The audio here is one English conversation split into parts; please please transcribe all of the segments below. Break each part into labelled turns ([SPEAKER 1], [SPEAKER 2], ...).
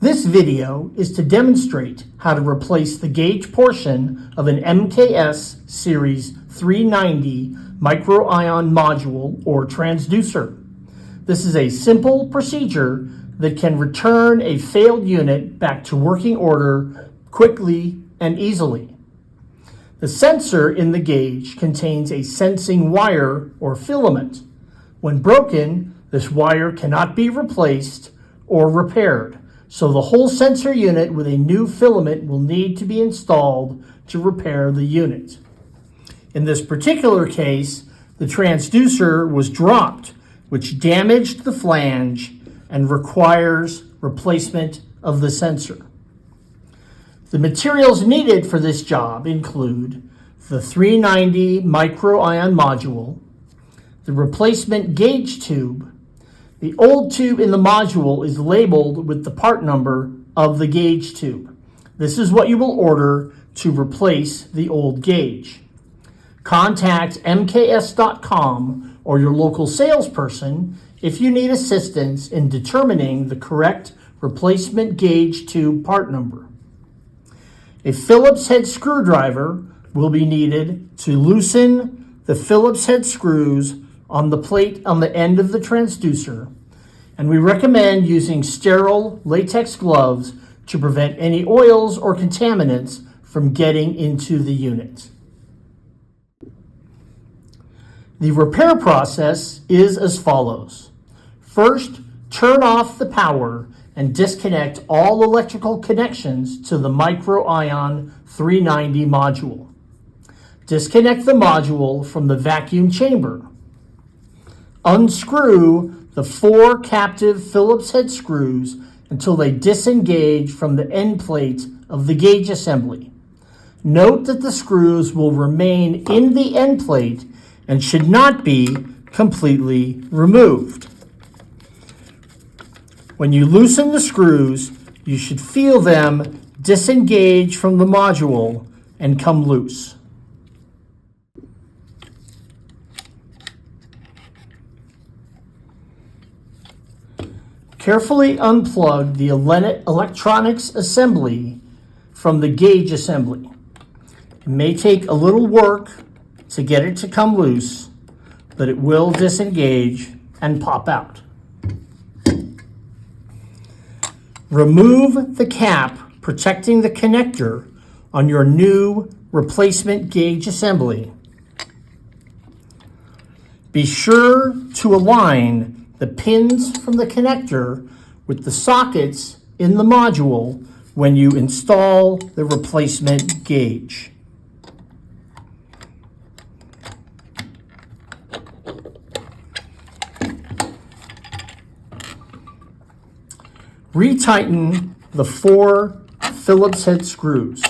[SPEAKER 1] This video is to demonstrate how to replace the gauge portion of an MKS Series 390 micro-ion module or transducer. This is a simple procedure that can return a failed unit back to working order quickly and easily. The sensor in the gauge contains a sensing wire or filament. When broken, this wire cannot be replaced or repaired, so the whole sensor unit with a new filament will need to be installed to repair the unit. In this particular case, the transducer was dropped, which damaged the flange and requires replacement of the sensor. The materials needed for this job include the 390 micro-ion module, the replacement gauge tube. The old tube in the module is labeled with the part number of the gauge tube. This is what you will order to replace the old gauge. Contact mks.com or your local salesperson if you need assistance in determining the correct replacement gauge tube part number. A Phillips head screwdriver will be needed to loosen the Phillips head screws on the plate on the end of the transducer, and we recommend using sterile latex gloves to prevent any oils or contaminants from getting into the unit. The repair process is as follows. First, turn off the power and disconnect all electrical connections to the micro-ion 390 module. Disconnect the module from the vacuum chamber. Unscrew the 4 captive Phillips head screws until they disengage from the end plate of the gauge assembly. Note that the screws will remain in the end plate and should not be completely removed. When you loosen the screws, you should feel them disengage from the module and come loose. Carefully unplug the electronics assembly from the gauge assembly. It may take a little work to get it to come loose, but it will disengage and pop out. Remove the cap protecting the connector on your new replacement gauge assembly. Be sure to align the pins from the connector with the sockets in the module when you install the replacement gauge. Retighten the 4 Phillips head screws.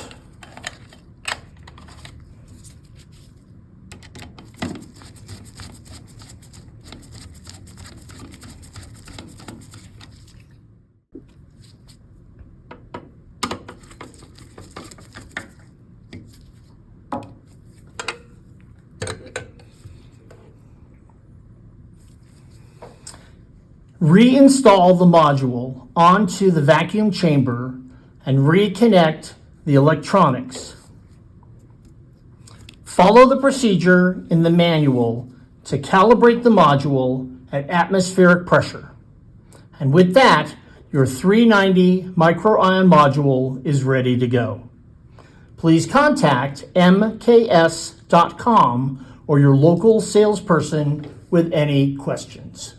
[SPEAKER 1] Reinstall the module onto the vacuum chamber and reconnect the electronics. Follow the procedure in the manual to calibrate the module at atmospheric pressure. And with that, your 390 micro-ion module is ready to go. Please contact mks.com or your local salesperson with any questions.